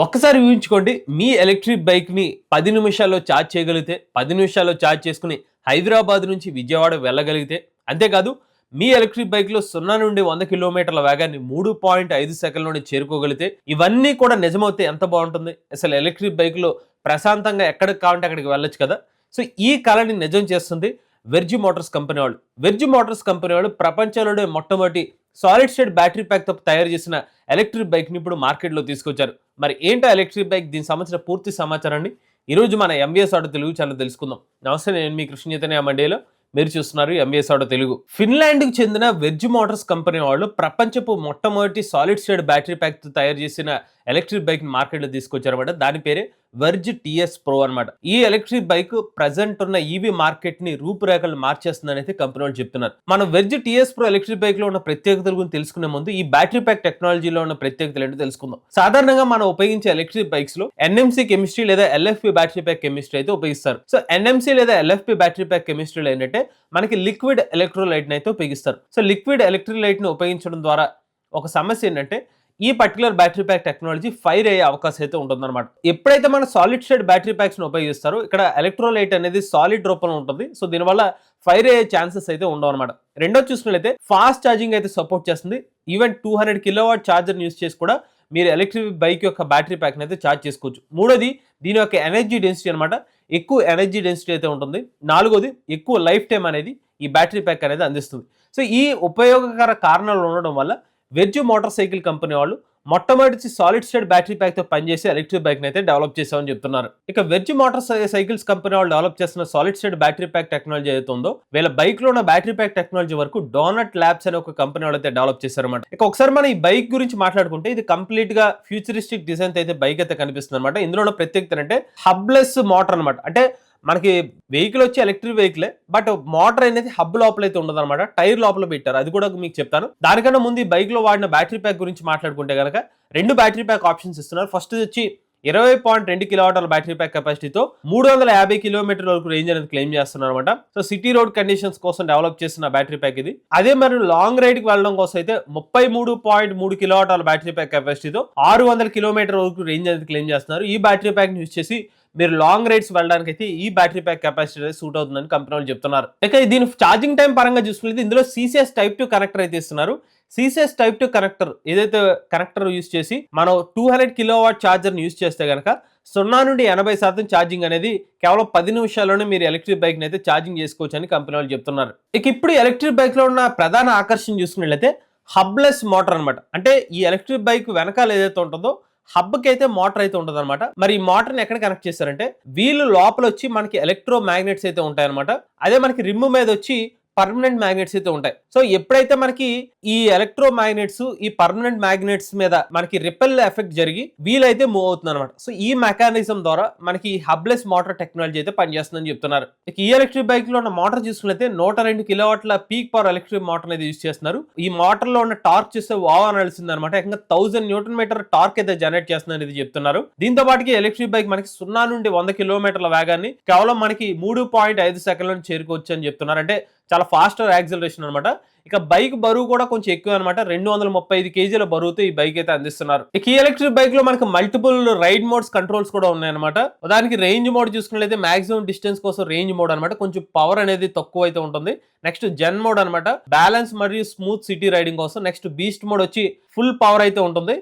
ఒక్కసారి ఊహించుకోండి మీ ఎలక్ట్రిక్ బైక్‌ని 10 నిమిషాల్లో ఛార్జ్ చేయగలిగితే, 10 నిమిషాల్లో ఛార్జ్ చేసుకొని హైదరాబాద్ నుంచి విజయవాడ వెళ్ళగలిగితే, అంతేకాదు మీ ఎలక్ట్రిక్ బైక్‌లో 0-100 కిలోమీటర్ల వేగాన్ని 3.5 సెకన్లోనే చేరుకోగలిగితే, ఇవన్నీ కూడా నిజమవుతే ఎంత బావుంటుంది. అసలు ఎలక్ట్రిక్ బైక్‌లో ప్రశాంతంగా ఎక్కడికి కావాలంటే అక్కడికి వెళ్ళొచ్చు కదా! సో, ఈ కలని నిజం చేస్తుంది వెర్జి మోటార్స్ కంపెనీ వాళ్ళు. వెర్జి మోటార్స్ కంపెనీ వాళ్ళు ప్రపంచంలోనే మొట్టమొదటి సాలిడ్ స్టేట్ బ్యాటరీ ప్యాక్‌తో తయారు చేసిన ఎలక్ట్రిక్ బైక్‌ని ఇప్పుడు మార్కెట్‌లో తీసుకొచ్చారు. మరి ఏంటా ఎలక్ట్రిక్ బైక్? దీనికి సంబంధించిన పూర్తి సమాచారాన్ని ఈరోజు మన ఎంవీఎస్ ఆటో తెలుగు ఛానల్ తెలుసుకుందాం. నమస్తే, నేను మీ కృష్ణ చైతన్య మండేలో. మీరు చూస్తున్నారు ఎంవీఎస్ ఆటో తెలుగు. ఫిన్లాండ్‌కి చెందిన వెర్జి మోటార్స్ కంపెనీ వాళ్ళు ప్రపంచపు మొట్టమొదటి సాలిడ్ స్టేట్ బ్యాటరీ ప్యాక్‌తో తయారు చేసిన ఎలక్ట్రిక్ బైక్‌ని మార్కెట్‌లో తీసుకొచ్చారన్నమాట. దాని పేరే వెర్జ్ టీఎస్ ప్రో అన్నమాట. ఈ ఎలక్ట్రిక్ బైక్ ప్రెజెంట్ ఉన్న ఈవీ మార్కెట్‌ని రూపురేఖలు మార్చేస్తుందని అయితే కంపెనీ వాళ్ళు చెప్తున్నారు. మనం వెర్జ్ టీఎస్ ప్రో ఎలక్ట్రిక్ బైక్‌లో ఉన్న ప్రత్యేకతల గురించి తెలుసుకునే ముందు ఈ బ్యాటరీ ప్యాక్ టెక్నాలజీలో ఉన్న ప్రత్యేకతలు ఏంటో తెలుసుకుందాం. సాధారణంగా మనం ఉపయోగించే ఎలక్ట్రిక్ బైక్స్ లో ఎన్ఎంసీ కెమిస్ట్రీ లేదా ఎల్ఎఫ్పి బ్యాటరీ ప్యాక్ కెమిస్ట్రీ అయితే ఉపయోగిస్తారు. సో ఎన్ఎంసీ లేదా ఎల్ఎఫ్పి బ్యాటరీ ప్యాక్ కెమిస్ట్రీలో ఏంటంటే మనకి లిక్విడ్ ఎలక్ట్రోలైట్ అయితే ఉపయోగిస్తారు. సో లిక్విడ్ ఎలక్ట్రోలైట్ ని ఉపయోగించడం ద్వారా ఒక సమస్య ఏంటంటే ఈ particular battery pack technology fire అయ్యే అవకాశం అయితే ఉంటుందన్నమాట. ఎప్పుడైతే మనం సాలిడ్ స్టేట్ బ్యాటరీ ప్యాక్స్ ని ఉపయోగిస్తారో ఇక్కడ ఎలక్ట్రోలైట్ అనేది సాలిడ్ రూపంలో ఉంటుంది. సో దీనివల్ల ఫైర్ అయ్యే ఛాన్సెస్ అయితే ఉండవు అనమాట. రెండో చూసుకున్నట్లయితే ఫాస్ట్ ఛార్జింగ్ అయితే సపోర్ట్ చేస్తుంది. ఈవెన్ 200 కిలోవాట్ ఛార్జర్ యూస్ చేసి కూడా మీరు ఎలక్ట్రిక్ బైక్ యొక్క బ్యాటరీ ప్యాక్ అయితే ఛార్జ్ చేసుకోవచ్చు. మూడోది దీని యొక్క ఎనర్జీ డెన్సిటీ అనమాట. ఎక్కువ ఎనర్జీ డెన్సిటీ అయితే ఉంటుంది. నాలుగోది ఎక్కువ లైఫ్ టైం అనేది ఈ బ్యాటరీ ప్యాక్ అనేది అందిస్తుంది. సో ఈ ఉపయోగకర కారణాలు ఉండడం వల్ల వెర్జి మోటార్ సైకిల్ కంపెనీ వాళ్ళు మొట్టమొదటి సాలిడ్ స్టేట్ బ్యాటరీ ప్యాక్ తో పనిచేసి ఎలక్ట్రిక్ బైక్ అయితే డెవలప్ చేసామని చెప్తున్నారు. ఇక వెర్జి మోటార్ సైకిల్స్ కంపెనీ వాళ్ళు డెవలప్ చేస్తున్న solid state battery pack technology ఏదైతే ఉందో వీళ్ళ బైక్ లో ఉన్న బ్యాటరీ ప్యాక్ టెక్నాలజీ వరకు డోనట్ ల్యాబ్స్ అనే ఒక కంపెనీ వాళ్ళు అయితే డెవలప్ చేశారన్నమాట. ఇక ఒకసారి మనం ఈ బైక్ గురించి మాట్లాడుకుంటే ఇది కంప్లీట్ గా ఫ్యూచరిస్టిక్ డిజైన్ అయితే బైక్ అయితే కనిపిస్తుంది అనమాట. ఇందులో ఉన్న ప్రత్యేకత అంటే హబ్లెస్ మోటార్ అనమాట. అంటే మనకి వెహికల్ వచ్చి ఎలక్ట్రిక్ వెహికలే, బట్ మోటార్ అనేది హబ్ లోపల అయితే ఉండదు అనమాట. టైర్ లోపల పెట్టారు, అది కూడా మీకు చెప్తాను. దానికన్నా ముందు ఈ బైక్ లో వాడిన బ్యాటరీ ప్యాక్ గురించి మాట్లాడుకుంటే కనుక 2 బ్యాటరీ ప్యాక్ ఆప్షన్స్ ఇస్తున్నారు. ఫస్ట్ వచ్చి 20.2 కిలోవాట్ల బ్యాటరీ ప్యాక్ కెపాసిటీతో 350 కిలోమీటర్ల వరకు రేంజ్ అనేది క్లెయిమ్ చేస్తున్నారు అనమాట. సో సిటీ రోడ్ కండిషన్స్ కోసం డెవలప్ చేసిన బ్యాటరీ ప్యాక్ ఇది. అదే మరి లాంగ్ రైడ్ కి వెళ్ళడం కోసం అయితే 33.3 కిలోవాట్ల బ్యాటరీ ప్యాక్ కెపాసిటీతో 600 కిలోమీటర్ వరకు రేంజ్ అనేది క్లెయిమ్ చేస్తున్నారు. ఈ బ్యాటరీ ప్యాక్ ని యూజ్ చేసి మీరు లాంగ్ రైడ్స్ వెళ్ళడానికి అయితే ఈ బ్యాటరీ ప్యాక్ కెపాసిటీ సూట్ అవుతుందని కంపెనీ వాళ్ళు చెప్తున్నారు. ఇక దీని ఛార్జింగ్ టైం పరంగా చూసుకుంటే ఇందులో సిసిఎస్ టైప్ 2 కనెక్టర్ అయితే ఇస్తున్నారు. సిసిఎస్ టైప్ 2 కనెక్టర్ ఏదైతే కనెక్టర్ యూస్ చేసి మనం 200 కిలోవాట్ ఛార్జర్ ని యూస్ చేస్తే గనక 0-80% ఛార్జింగ్ అనేది కేవలం 10 నిమిషాల్లోనే మీరు ఎలక్ట్రిక్ బైక్ ని అయితే ఛార్జింగ్ చేసుకోవచ్చు అని కంపెనీ వాళ్ళు చెప్తున్నారు. ఇక ఇప్పుడు ఎలక్ట్రిక్ బైక్ లో ఉన్న ప్రధాన ఆకర్షణ చూసుకున్నట్లయితే హబ్లెస్ మోటార్ అనమాట. అంటే ఈ ఎలక్ట్రిక్ బైక్ వెనకాల ఏదైతే ఉంటుందో హబ్ కి అయితే మోటార్ అయితే ఉంటుంది అనమాట. మరి ఈ మోటార్ ని ఎక్కడ కనెక్ట్ చేస్తారంటే వీళ్ళు లోపల వచ్చి మనకి ఎలక్ట్రో మ్యాగ్నెట్స్ అయితే ఉంటాయి అనమాట. అదే మనకి రిమ్ మీద వచ్చి పర్మనెంట్ మ్యాగ్నెట్స్ అయితే ఉంటాయి. సో ఎప్పుడైతే మనకి ఈ ఎలక్ట్రో మ్యాగ్నెట్స్ ఈ పర్మనెంట్ మ్యాగ్నెట్స్ మీద మనకి రిపెల్ ఎఫెక్ట్ జరిగి వీల్ అయితే మూవ్ అవుతుంది అనమాట. సో ఈ మెకానిజం ద్వారా మనకి హబ్లెస్ మోటార్ టెక్నాలజీ అయితే పనిచేస్తుందని చెప్తున్నారు. ఈ ఎలక్ట్రిక్ బైక్ లో ఉన్న మోటార్ చూసుకున్నైతే 102 కిలోవాట్ల పీక్ పవర్ ఎలక్ట్రిక్ మోటార్ అనేది యూజ్ చేస్తున్నారు. ఈ మోటార్ లో ఉన్న టార్క్ చూస్తే వావ్ అనాల్సింది అనమాట. ఏకంగా 1000 న్యూటన్ మీటర్ టార్క్ అయితే జనరేట్ చేస్తుంది అనేది చెప్తున్నారు. దీంతో పాటుకి ఎలక్ట్రిక్ బైక్ మనకి 0-100 కిలోమీటర్ల వేగాన్ని కేవలం మనకి 3.5 సెకండ్లను చేరుకోవచ్చు అని చెప్తున్నారు. అంటే చాలా ఫాస్టర్ యాక్సిలరేషన్ అనమాట. ఇక బైక్ బరువు కూడా కొంచెం ఎక్కువ అనమాట. 235 కేజీల బరువుతో ఈ బైక్ అయితే అందిస్తున్నారు. ఇక ఈ ఎలక్ట్రిక్ బైక్ లో మనకి మల్టిపుల్ రైడ్ మోడ్స్ కంట్రోల్స్ కూడా ఉన్నాయన్నమాట. దానికి రేంజ్ మోడ్ చూసుకున్నట్లయితే మాక్సిమం డిస్టెన్స్ కోసం రేంజ్ మోడ్ అనమాట. కొంచెం పవర్ అనేది తక్కువ అయితే ఉంటుంది. నెక్స్ట్ జెన్ మోడ్ అనమాట, బ్యాలెన్స్ మరియు స్మూత్ సిటీ రైడింగ్ కోసం. నెక్స్ట్ బీస్ట్ మోడ్ వచ్చి ఫుల్ పవర్ అయితే ఉంటుంది.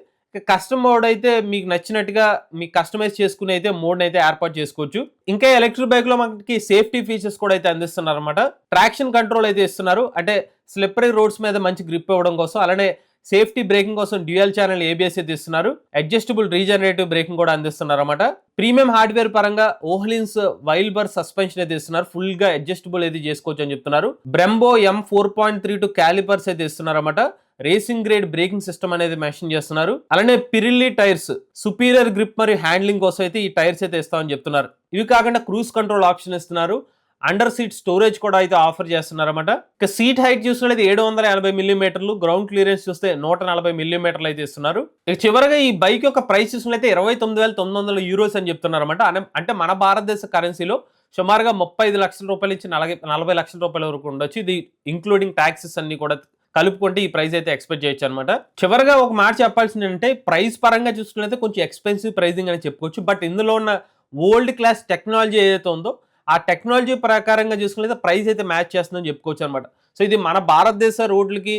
కస్టమ్ మోడ్ అయితే మీకు నచ్చినట్టుగా మీకు కస్టమైజ్ చేసుకుని అయితే మోడ్ అయితే ఏర్పాటు చేసుకోవచ్చు. ఇంకా ఎలక్ట్రిక్ బైక్ లో మనకి సేఫ్టీ ఫీచర్స్ కూడా అయితే అందిస్తున్నారు అనమాట. ట్రాక్షన్ కంట్రోల్ అయితే ఇస్తున్నారు. అంటే స్లిప్పరీ రోడ్స్ మీద మంచి గ్రిప్ ఇవ్వడం కోసం, అలానే సేఫ్టీ బ్రేకింగ్ కోసం డ్యూయల్ ఛానల్ ఏబిఎస్ అయితే ఇస్తున్నారు. అడ్జస్టబుల్ రీజనరేటివ్ బ్రేకింగ్ కూడా అందిస్తున్నారు అనమాట. ప్రీమియం హార్డ్వేర్ పరంగా ఓహ్లిన్స్ వైల్డ్ బర్ సస్పెన్షన్ అయితే ఇస్తున్నారు. ఫుల్ గా అడ్జస్టబుల్ అయితే చేసుకోవచ్చు అని చెప్తున్నారు. బ్రెంబో M4.32 క్యాలిపర్స్ అయితే ఇస్తున్నారు అనమాట. రేసింగ్ గ్రేడ్ బ్రేకింగ్ సిస్టమ్ అనేది మెన్షన్ చేస్తున్నారు. అలానే పిరిల్లీ టైర్స్ సుపీరియర్ గ్రిప్ మరియు హ్యాండ్లింగ్ కోసం అయితే ఈ టైర్స్ అయితే ఇస్తామని చెప్తున్నారు. ఇవి కాకుండా క్రూజ్ కంట్రోల్ ఆప్షన్ ఇస్తున్నారు. అండర్ సీట్ స్టోరేజ్ కూడా అయితే ఆఫర్ చేస్తున్నారు అనమాట. ఇక సీట్ హైట్ చూసినట్లయితే 780 మిల్లీమీటర్లు, గ్రౌండ్ క్లియరెన్స్ చూస్తే 140 మిల్లీమీటర్లు అయితే ఇస్తున్నారు. ఇక చివరగా ఈ బైక్ యొక్క ప్రైస్ చూసినట్లయితే 29,900 యూరోస్ అని చెప్తున్నారు అనమాట. అంటే మన భారతదేశ కరెన్సీలో సుమారుగా 35 లక్షల రూపాయల నుంచి 40 లక్షల రూపాయల వరకు ఉండొచ్చు. ఇది ఇంక్లూడింగ్ ట్యాక్సెస్ అన్ని కూడా కలుపుకుంటే ఈ ప్రైస్ అయితే ఎక్స్పెక్ట్ చేయొచ్చు అనమాట. చివరిగా ఒక మాట చెప్పాల్సింది అంటే ప్రైస్ పరంగా చూసుకున్నట్లయితే కొంచెం ఎక్స్పెన్సివ్ ప్రైసింగ్ అని చెప్పుకోవచ్చు. బట్ ఇందులో ఉన్న ఓల్డ్ క్లాస్ టెక్నాలజీ ఏదైతే ఉందో ఆ టెక్నాలజీ ప్రకారంగా చూసుకున్నట్లయితే ప్రైస్ అయితే మ్యాచ్ చేస్తుందని చెప్పుకోవచ్చు అనమాట. సో ఇది మన భారతదేశ రోడ్లకి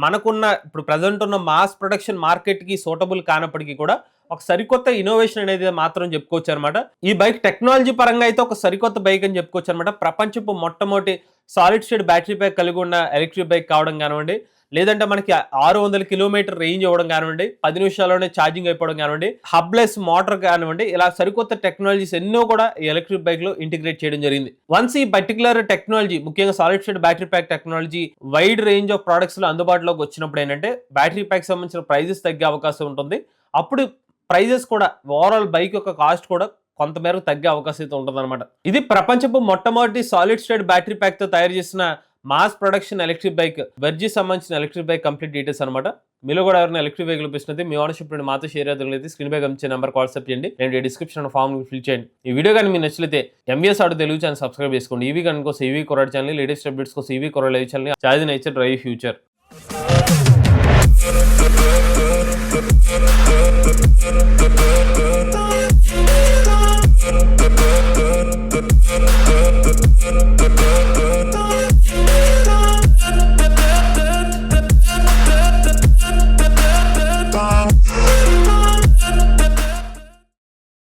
మనకున్న ఇప్పుడు ప్రజెంట్ ఉన్న మాస్ ప్రొడక్షన్ మార్కెట్కి సూటబుల్ కానప్పటికీ కూడా ఒక సరికొత్త ఇన్నోవేషన్ అనేది మాత్రం చెప్పుకోవచ్చు అనమాట. ఈ బైక్ టెక్నాలజీ పరంగా అయితే ఒక సరికొత్త బైక్ అని చెప్పుకోవచ్చు అనమాట. ప్రపంచపు మొట్టమొదటి సాలిడ్ స్టేట్ బ్యాటరీ ప్యాక్ కలిగి ఉన్న ఎలక్ట్రిక్ బైక్ కావడం కానివ్వండి, లేదంటే మనకి 600 కిలోమీటర్ రేంజ్ ఇవ్వడం కానివ్వండి, 10 నిమిషాల్లోనే ఛార్జింగ్ అయిపోవడం కానివ్వండి, హబ్లెస్ మోటార్ కానివ్వండి, ఇలా సరికొత్త టెక్నాలజీస్ ఎన్నో కూడా ఈ ఎలక్ట్రిక్ బైక్ లో ఇంటిగ్రేట్ చేయడం జరిగింది. వన్స్ ఈ పర్టికులర్ టెక్నాలజీ ముఖ్యంగా solid state battery pack technology wide range of products లో అందుబాటులోకి వచ్చినప్పుడు ఏంటంటే బ్యాటరీ ప్యాక్ సంబంధించిన ప్రైజెస్ తగ్గే అవకాశం ఉంటుంది. అప్పుడు ప్రైజెస్ కూడా ఓవరాల్ బైక్ యొక్క కాస్ట్ కూడా కొంతమేరకు తగ్గే అవకాశం అయితే ఉంటుంది అనమాట. ఇది ప్రపంచపు మొట్టమొదటి సాలిడ్ స్టేట్ బ్యాటరీ ప్యాక్ తో తయారు చేసిన మాస్ ప్రొడక్షన్ ఎలక్ట్రిక్ బైక్ వెర్జీ సంబంధించిన ఎలక్ట్రిక్ బైక్ కంప్లీట్ డీటెయిల్స్ అనమాట. మీలో కూడా ఎవరైనా ఎలక్ట్రిక్ బైక్ లభిస్తుంది మీ ఓనర్షిప్ నుండి మాతో షేర్ అవుతుంది స్క్రీన్ బై కనిపించే నెంబర్ వాట్సాప్ చేయండి, నేను డిస్క్రిప్షన్ ఫామ్ ఫిల్ చేయండి. ఈ వీడియో కానీ మీకు నచ్చితే MBS auto Telugu channel subscribe చేసుకోండి. ఈవీ కనుక కోసం ఈవీ కొరాడ్ ఛానల్, లేటెస్ట్ అప్డేట్స్ కోసం ఈవీ కొరాడ్ live channel, charge nature drive future.